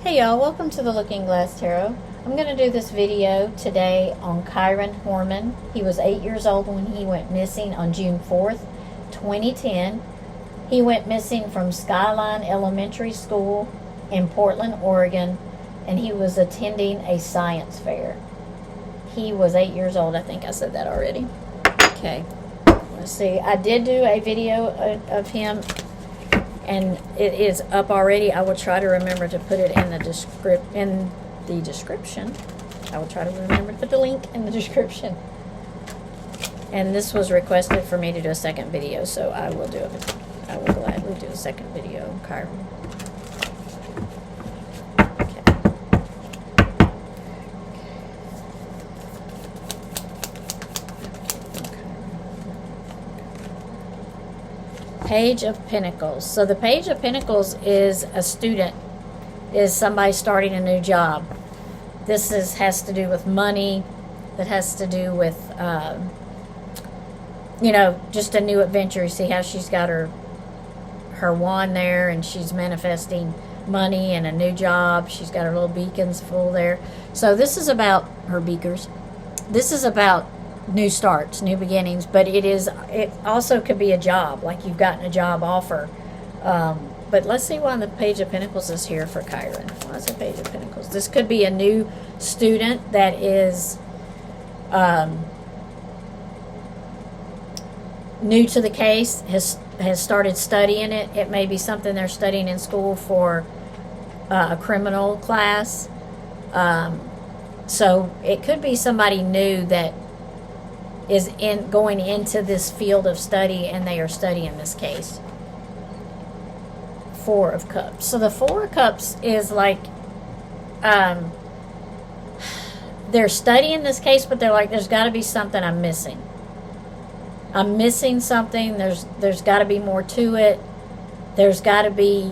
Hey y'all, welcome to the Looking Glass Tarot. I'm going to do this video today on Kyron Horman. He was 8 years old when he went missing on June 4th, 2010. He went missing from Skyline Elementary School in Portland, Oregon, and he was attending a science fair. He was 8 years old. I think I said that already. Okay, let's see. I did do a video of him, and it is up already. I will try to remember to put it in the description. I will try to remember to put the link in the description. And this was requested for me to do a second video, so I will do it. I will gladly do a second video on Kyron. Page of Pentacles. So the Page of Pentacles is a student, is somebody starting a new job. This has to do with money. That has to do with, just a new adventure. You see how she's got her wand there, and she's manifesting money and a new job. She's got her little beacons full there. So this is about her beakers. This is about new starts, new beginnings, but it also could be a job, like you've gotten a job offer. But let's see why the Page of Pentacles is here for Kyron. Why is the Page of Pentacles? This could be a new student that is new to the case, has started studying it. It may be something they're studying in school for a criminal class. So it could be somebody new that is going into this field of study, and they are studying this case. Four of Cups. So the Four of Cups is like they're studying this case, but they're like, there's got to be something I'm missing. I'm missing something. There's got to be more to it. There's got to be,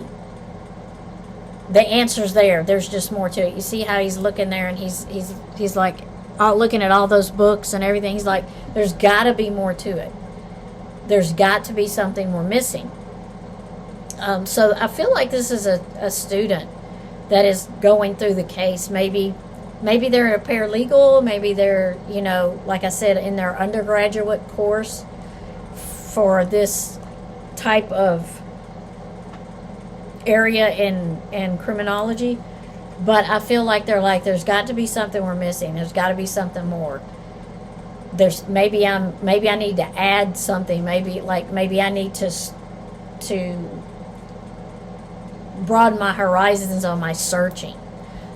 the answer's there. There's just more to it. You see how he's looking there, and he's like looking at all those books and everything. He's like, there's got to be more to it. There's got to be something we're missing. So I feel like this is a student that is going through the case. Maybe they're a paralegal. Maybe they're, like I said, in their undergraduate course for this type of area in criminology. But I feel like they're like, there's got to be something we're missing. There's got to be something more. Maybe I need to add something. Maybe I need to broaden my horizons on my searching.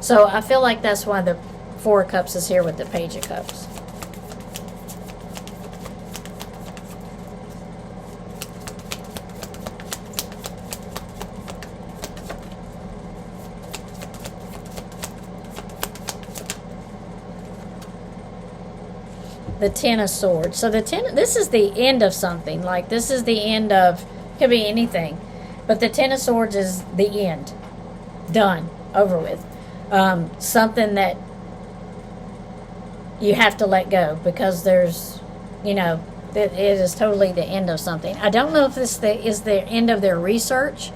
So I feel like that's why the Four of Cups is here with the Page of Cups. The Ten of Swords. So this is the end of something. Like, this is the end of, could be anything. But the Ten of Swords is the end. Done. Over with. Something that you have to let go, because there's, it is totally the end of something. I don't know if this is the end of their research.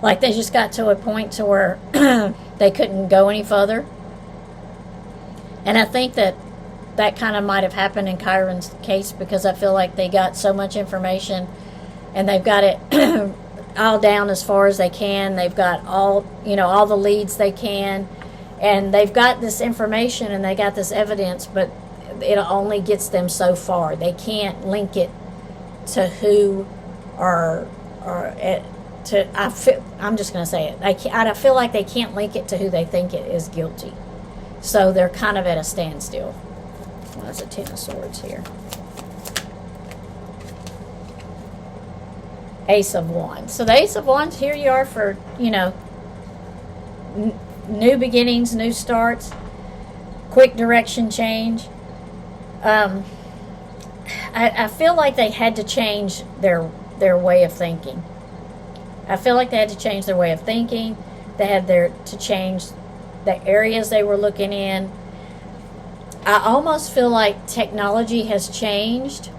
Like, they just got to a point to where they couldn't go any further. And I think that kind of might have happened in Kyron's case, because I feel like they got so much information and they've got it all down as far as they can. They've got all the leads they can, and they've got this information and they got this evidence, but it only gets them so far. They can't link it to who I'm just going to say it. I feel like they can't link it to who they think it is guilty. So they're kind of at a standstill. Well, that's a Ten of Swords here. Ace of Wands. So the Ace of Wands, here you are for, new beginnings, new starts, quick direction change. I feel like they had to change their way of thinking. I feel like they had to change their way of thinking. They had to change the areas they were looking in. I almost feel like technology has changed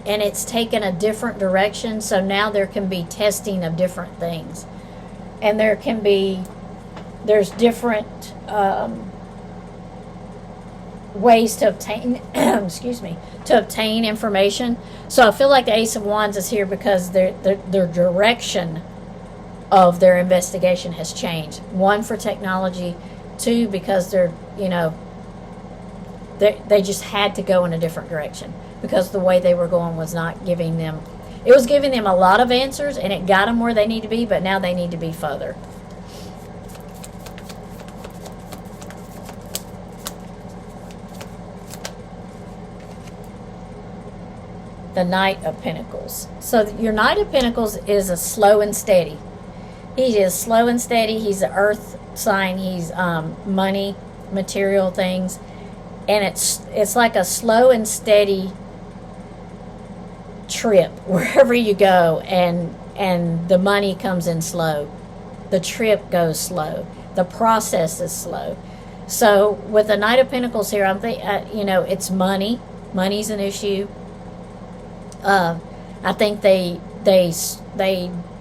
and it's taken a different direction. So now there can be testing of different things. And there can be there's different ways to obtain excuse me, to obtain information. So I feel like the Ace of Wands is here because their direction of their investigation has changed. One, for technology. Two, because they're, they just had to go in a different direction because the way they were going was not giving them, it was giving them a lot of answers and it got them where they need to be, but now they need to be further. The Knight of Pentacles. So your Knight of Pentacles is a slow and steady. He is slow and steady. He's an earth sign. He's money, material things. And it's like a slow and steady trip wherever you go, and the money comes in slow. The trip goes slow. The process is slow. So with the Knight of Pentacles here, I'm thinking, it's money. Money's an issue. I think they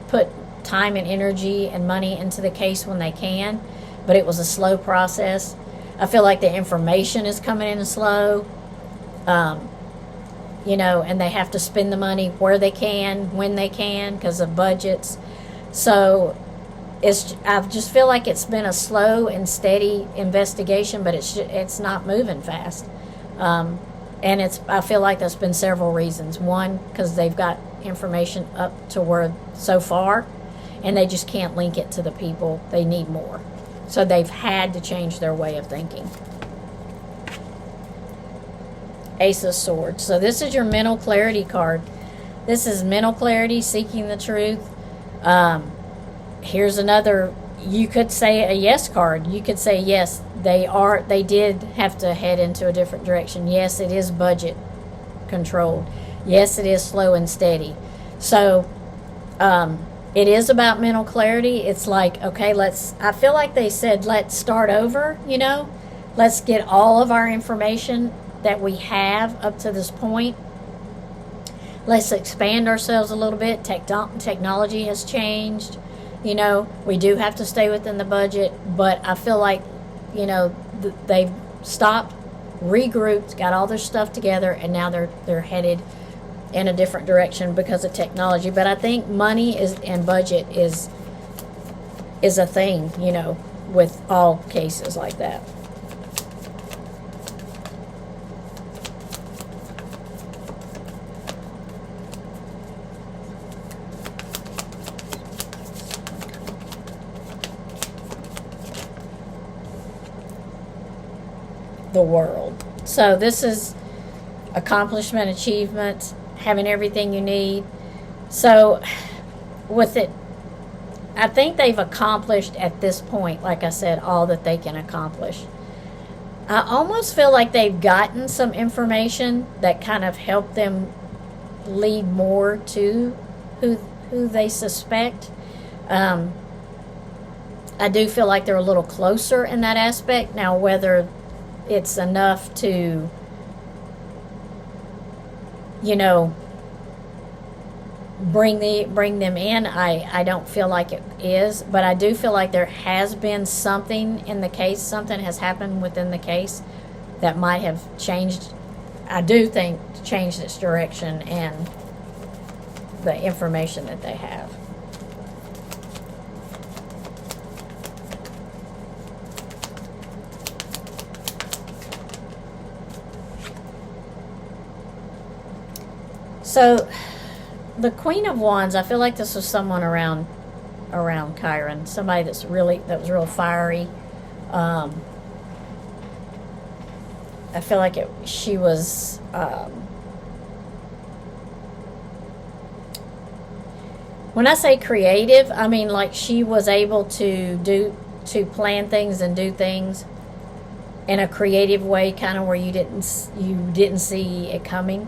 put time and energy and money into the case when they can, but it was a slow process. I feel like the information is coming in slow, and they have to spend the money where they can, when they can, because of budgets. So I just feel like it's been a slow and steady investigation, but it's not moving fast. And I feel like there's been several reasons. One, because they've got information up to where so far, and they just can't link it to the people. They need more. So they've had to change their way of thinking. Ace of Swords. So this is your mental clarity card. This is mental clarity, seeking the truth. Here's another, you could say a yes card. You could say yes, they did have to head into a different direction. Yes, it is budget controlled. Yes, it is slow and steady. So it is about mental clarity. It's like, okay, I feel like they said, let's start over, let's get all of our information that we have up to this point. Let's expand ourselves a little bit. Technology has changed. We do have to stay within the budget, but I feel like, they've stopped, regrouped, got all their stuff together, and now they're headed in a different direction because of technology. But I think money and budget is a thing, with all cases like that. The World. So this is accomplishment, achievement, having everything you need. So with it, I think they've accomplished at this point, like I said, all that they can accomplish. I almost feel like they've gotten some information that kind of helped them lead more to who they suspect. I do feel like they're a little closer in that aspect. Now, whether it's enough to, bring them in, I don't feel like it is, but I do feel like there has been something in the case, something has happened within the case that might have changed, I do think, changed its direction and the information that they have. So, the Queen of Wands, I feel like this was someone around Kyron, somebody that was real fiery. I feel like she was. When I say creative, I mean like she was able to plan things and do things in a creative way, kind of where you didn't see it coming.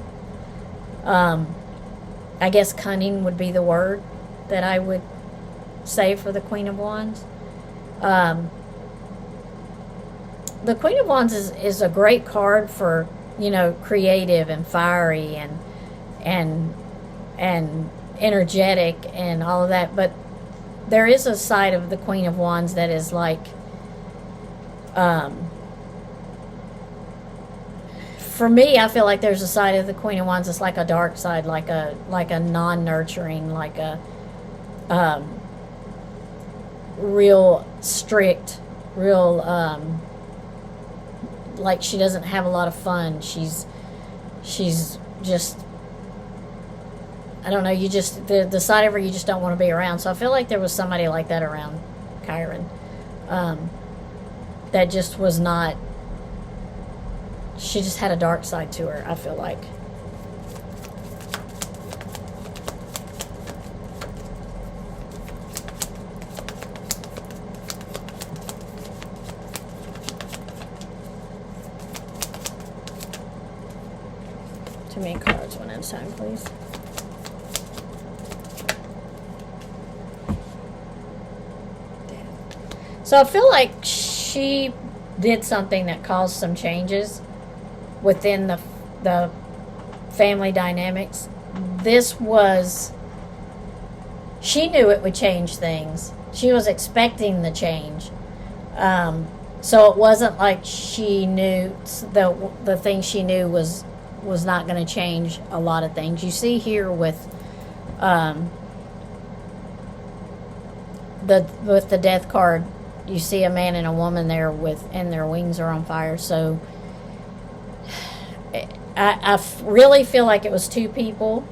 I guess cunning would be the word that I would say for the Queen of Wands. The Queen of Wands is a great card for, creative and fiery and energetic and all of that. But there is a side of the Queen of Wands that is like For me, I feel like there's a side of the Queen of Wands that's like a dark side, like a non-nurturing, like a real strict, real like she doesn't have a lot of fun. She's just, I don't know, you just, the side of her you just don't want to be around. So I feel like there was somebody like that around Kyron, that just was not, she just had a dark side to her, I feel like. Too many cards one at a time, please. So I feel like she did something that caused some changes within the family dynamics. This was, she knew it would change things. She was expecting the change. So it wasn't like she knew, the thing she knew was not going to change a lot of things. You see here with the death card, you see a man and a woman there and their wings are on fire. So I really feel like it was two people.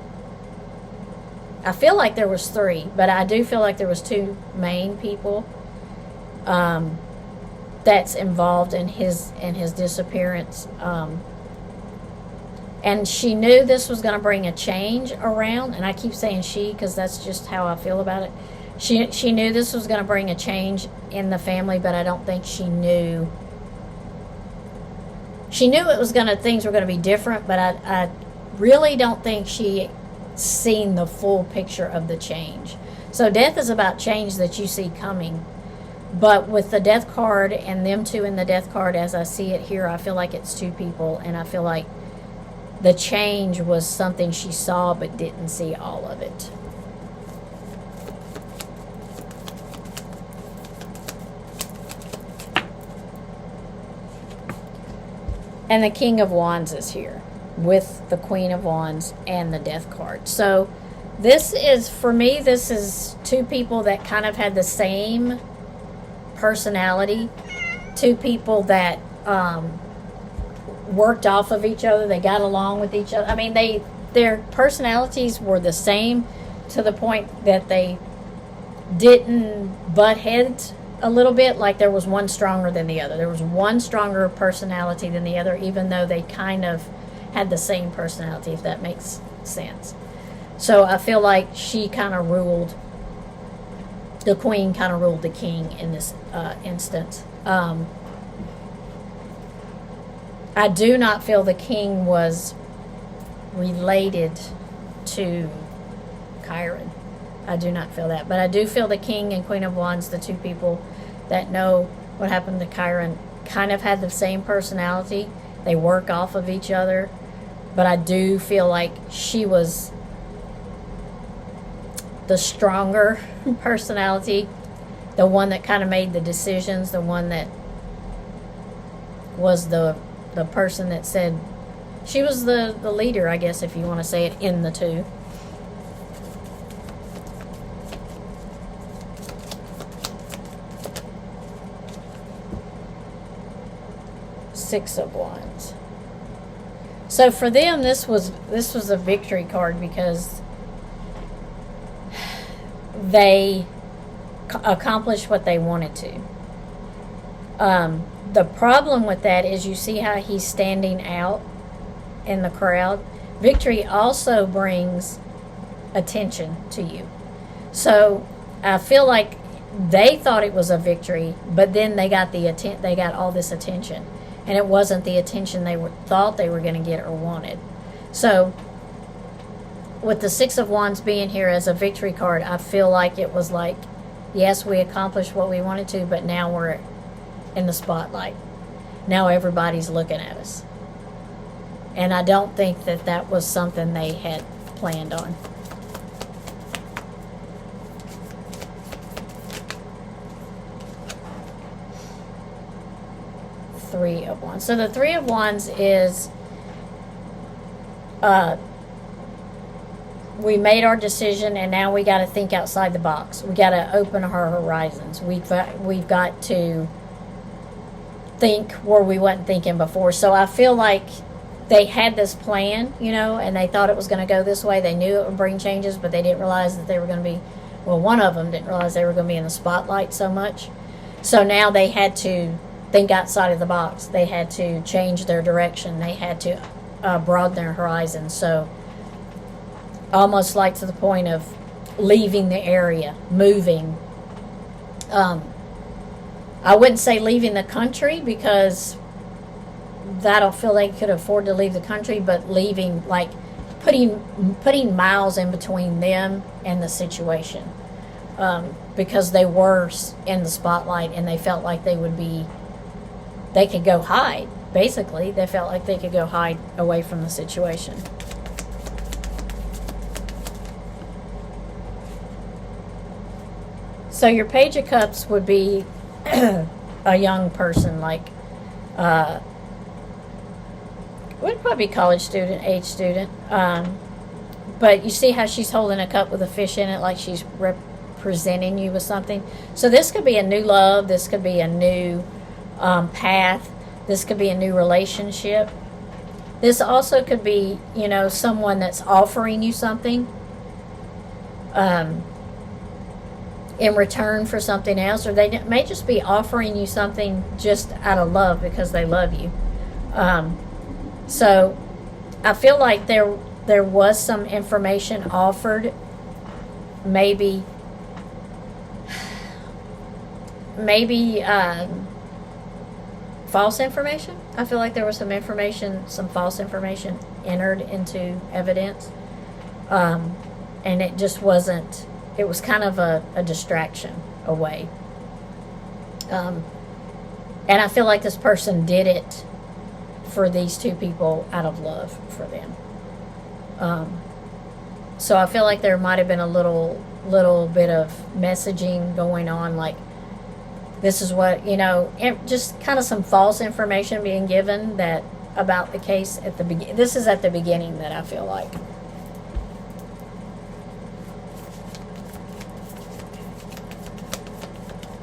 I feel like there was three, but I do feel like there was two main people that's involved in his disappearance. And she knew this was going to bring a change around, and I keep saying she because that's just how I feel about it. She knew this was going to bring a change in the family, but I don't think she knew. She knew it was things were going to be different, but I really don't think she seen the full picture of the change. So death is about change that you see coming. But with the death card and them two in the death card, as I see it here, I feel like it's two people, and I feel like the change was something she saw but didn't see all of it. And the King of Wands is here with the Queen of Wands and the Death card. So this is, for me, this is two people that kind of had the same personality. Two people that worked off of each other. They got along with each other. I mean, their personalities were the same to the point that they didn't butt heads a little bit, like there was one stronger than the other. There was one stronger personality than the other, even though they kind of had the same personality, if that makes sense. So I feel like she kind of ruled, the Queen kind of ruled the King in this instance. I do not feel the King was related to Kyron. I do not feel that. But I do feel the King and Queen of Wands, the two people that know what happened to Kyron, kind of had the same personality. They work off of each other. But I do feel like she was the stronger personality, the one that kind of made the decisions, the one that was the person that said, she was the leader, I guess, if you want to say it, in the two. Six of Wands. So for them, this was a victory card because they accomplished what they wanted to. The problem with that is you see how he's standing out in the crowd. Victory also brings attention to you. So I feel like they thought it was a victory, but then they got all this attention, and it wasn't the attention they thought they were going to get or wanted. So with the Six of Wands being here as a victory card, I feel like it was like, yes, we accomplished what we wanted to, but now we're in the spotlight. Now everybody's looking at us. And I don't think that was something they had planned on. Three of Wands. So the Three of Wands is, we made our decision, and now we got to think outside the box. We got to open our horizons. We've got to think where we wasn't thinking before. So I feel like they had this plan, and they thought it was going to go this way. They knew it would bring changes, but they didn't realize that they were going to be, well, one of them didn't realize they were going to be in the spotlight so much. So now they had to think outside of the box. They had to change their direction. They had to broaden their horizons. So almost like to the point of leaving the area, moving. I wouldn't say leaving the country, because I don't feel they could afford to leave the country, but leaving, like putting miles in between them and the situation, because they were in the spotlight and they felt like they could go hide. Basically, they felt like they could go hide away from the situation. So your Page of Cups would be a young person, like, would probably be college age student. But you see how she's holding a cup with a fish in it, like she's representing you with something. So this could be a new love. This could be a new path. This could be a new relationship. This also could be, someone that's offering you something in return for something else, or they may just be offering you something just out of love because they love you. So I feel like there was some information offered, maybe false information. I feel like there was some false information entered into evidence, and it just wasn't. It was kind of a distraction away. And I feel like this person did it for these two people out of love for them. So I feel like there might have been a little bit of messaging going on, like, this is what, just kind of some false information being given that about the case at the beginning. This is at the beginning that I feel like.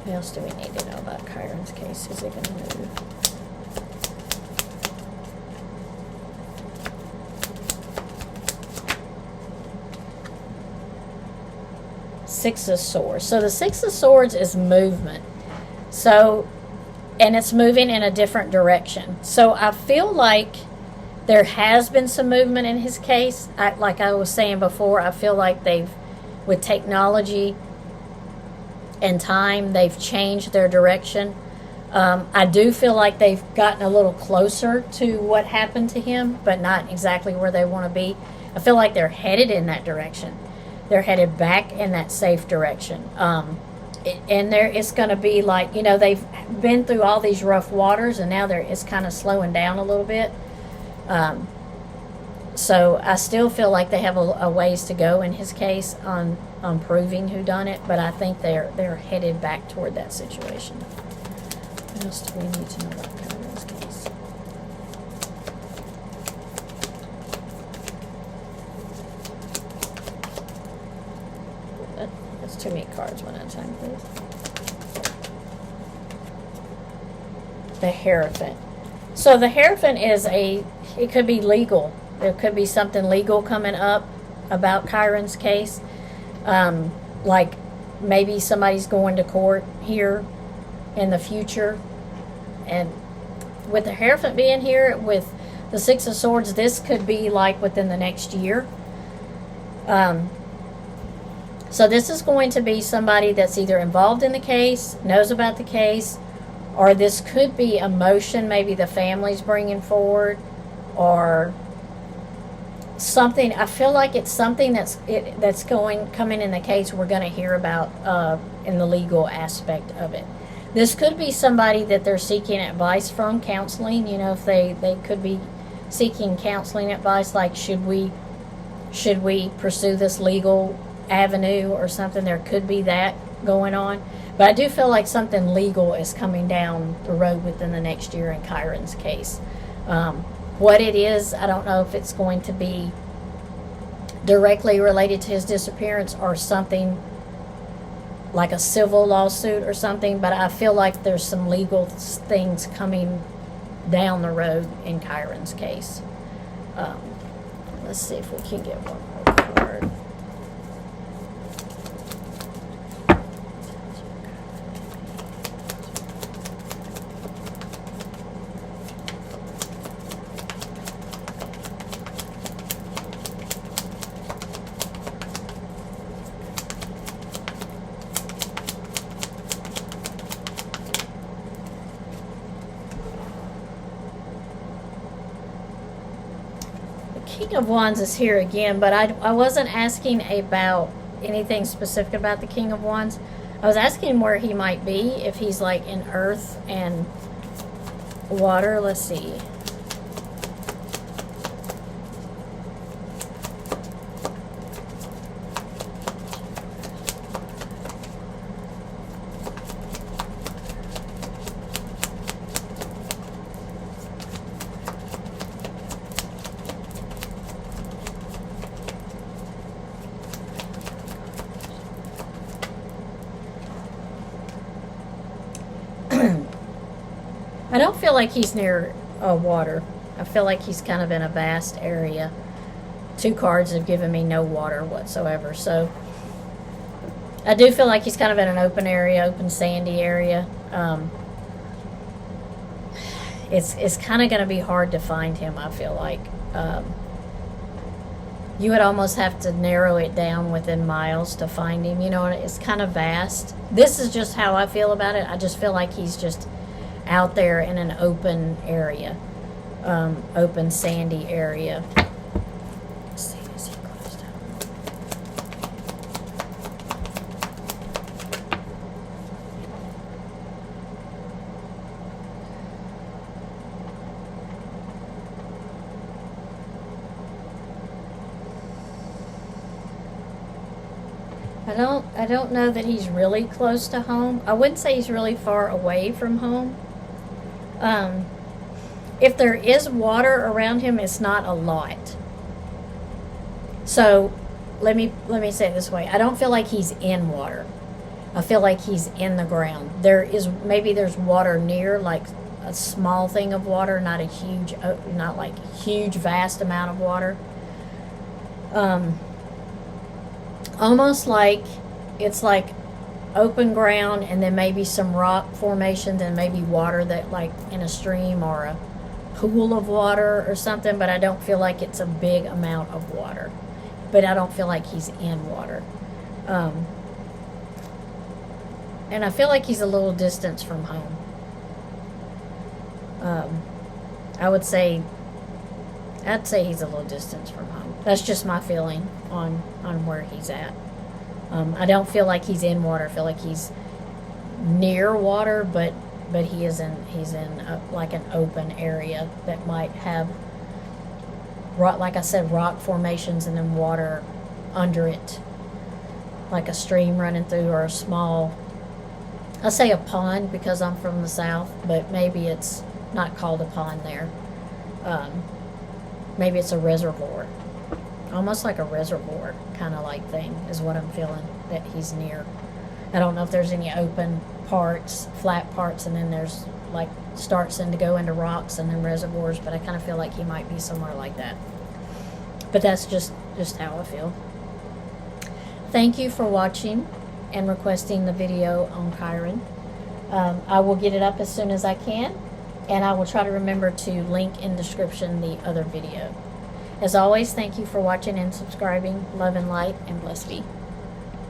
What else do we need to know about Kyron's case? Is it going to move? Six of Swords. So the Six of Swords is movement. So, and it's moving in a different direction. So I feel like there has been some movement in his case. Like I was saying before, I feel like with technology and time, they've changed their direction. I do feel like they've gotten a little closer to what happened to him, but not exactly where they want to be. I feel like they're headed in that direction. They're headed back in that safe direction. And it's going to be like, they've been through all these rough waters, and now it's kind of slowing down a little bit. So I still feel like they have a ways to go in his case on proving who done it, but I think they're headed back toward that situation. What else do we need to know about Kyron's case? That's too many cards one at a time, please. The Hierophant. So the Hierophant is it could be legal. There could be something legal coming up about Kyron's case. Like maybe somebody's going to court here in the future. And with the Hierophant being here, with the Six of Swords, this could be like within the next year. So this is going to be somebody that's either involved in the case, knows about the case, or this could be a motion maybe the family's bringing forward, or something. I feel like it's something that's coming in the case we're going to hear about in the legal aspect of it. This could be somebody that they're seeking advice from, counseling. If they could be seeking counseling advice, like should we pursue this legal avenue or something. There could be that going on. But I do feel like something legal is coming down the road within the next year in Kyron's case. What it is, I don't know if it's going to be directly related to his disappearance or something like a civil lawsuit or something, but I feel like there's some legal things coming down the road in Kyron's case. Let's see if we can get one more card. King of Wands is here again, but I wasn't asking about anything specific about the King of Wands. I was asking where he might be, if he's like in earth and water. Let's see. I don't feel like he's near water. I feel like he's kind of in a vast area. 2 cards have given me no water whatsoever. So I do feel like he's kind of in an open area, open sandy area. It's kind of going to be hard to find him, I feel like. You would almost have to narrow it down within miles to find him. You know, it's kind of vast. This is just how I feel about it. I just feel like he's just out there in an open area, open sandy area. Let's see, is he closed out? I don't know that he's really close to home. I wouldn't say he's really far away from home. If there is water around him, it's not a lot. So let me say it this way. I don't feel like he's in water. I feel like he's in the ground. There's water near, like a small thing of water, not like huge vast amount of water. Almost like it's like open ground and then maybe some rock formations and maybe water that like in a stream or a pool of water or something, but I don't feel like it's a big amount of water. But I don't feel like he's in water. And I feel like he's a little distance from home. I'd say he's a little distance from home. That's just my feeling on where he's at. I don't feel like he's in water. I feel like he's near water, but he's in like an open area that might have, like I said, rock formations and then water under it, like a stream running through or a small, I say a pond because I'm from the south, but maybe it's not called a pond there. Maybe it's a reservoir. Almost like a reservoir kind of like thing is what I'm feeling that he's near. I don't know if there's any open parts, flat parts, and then there's like starts to go into rocks and then reservoirs, but I kind of feel like he might be somewhere like that. But that's just how I feel. Thank you for watching and requesting the video on Kyron. I will get it up as soon as I can, and I will try to remember to link in description the other video. As always, thank you for watching and subscribing. Love and light, and blessed be.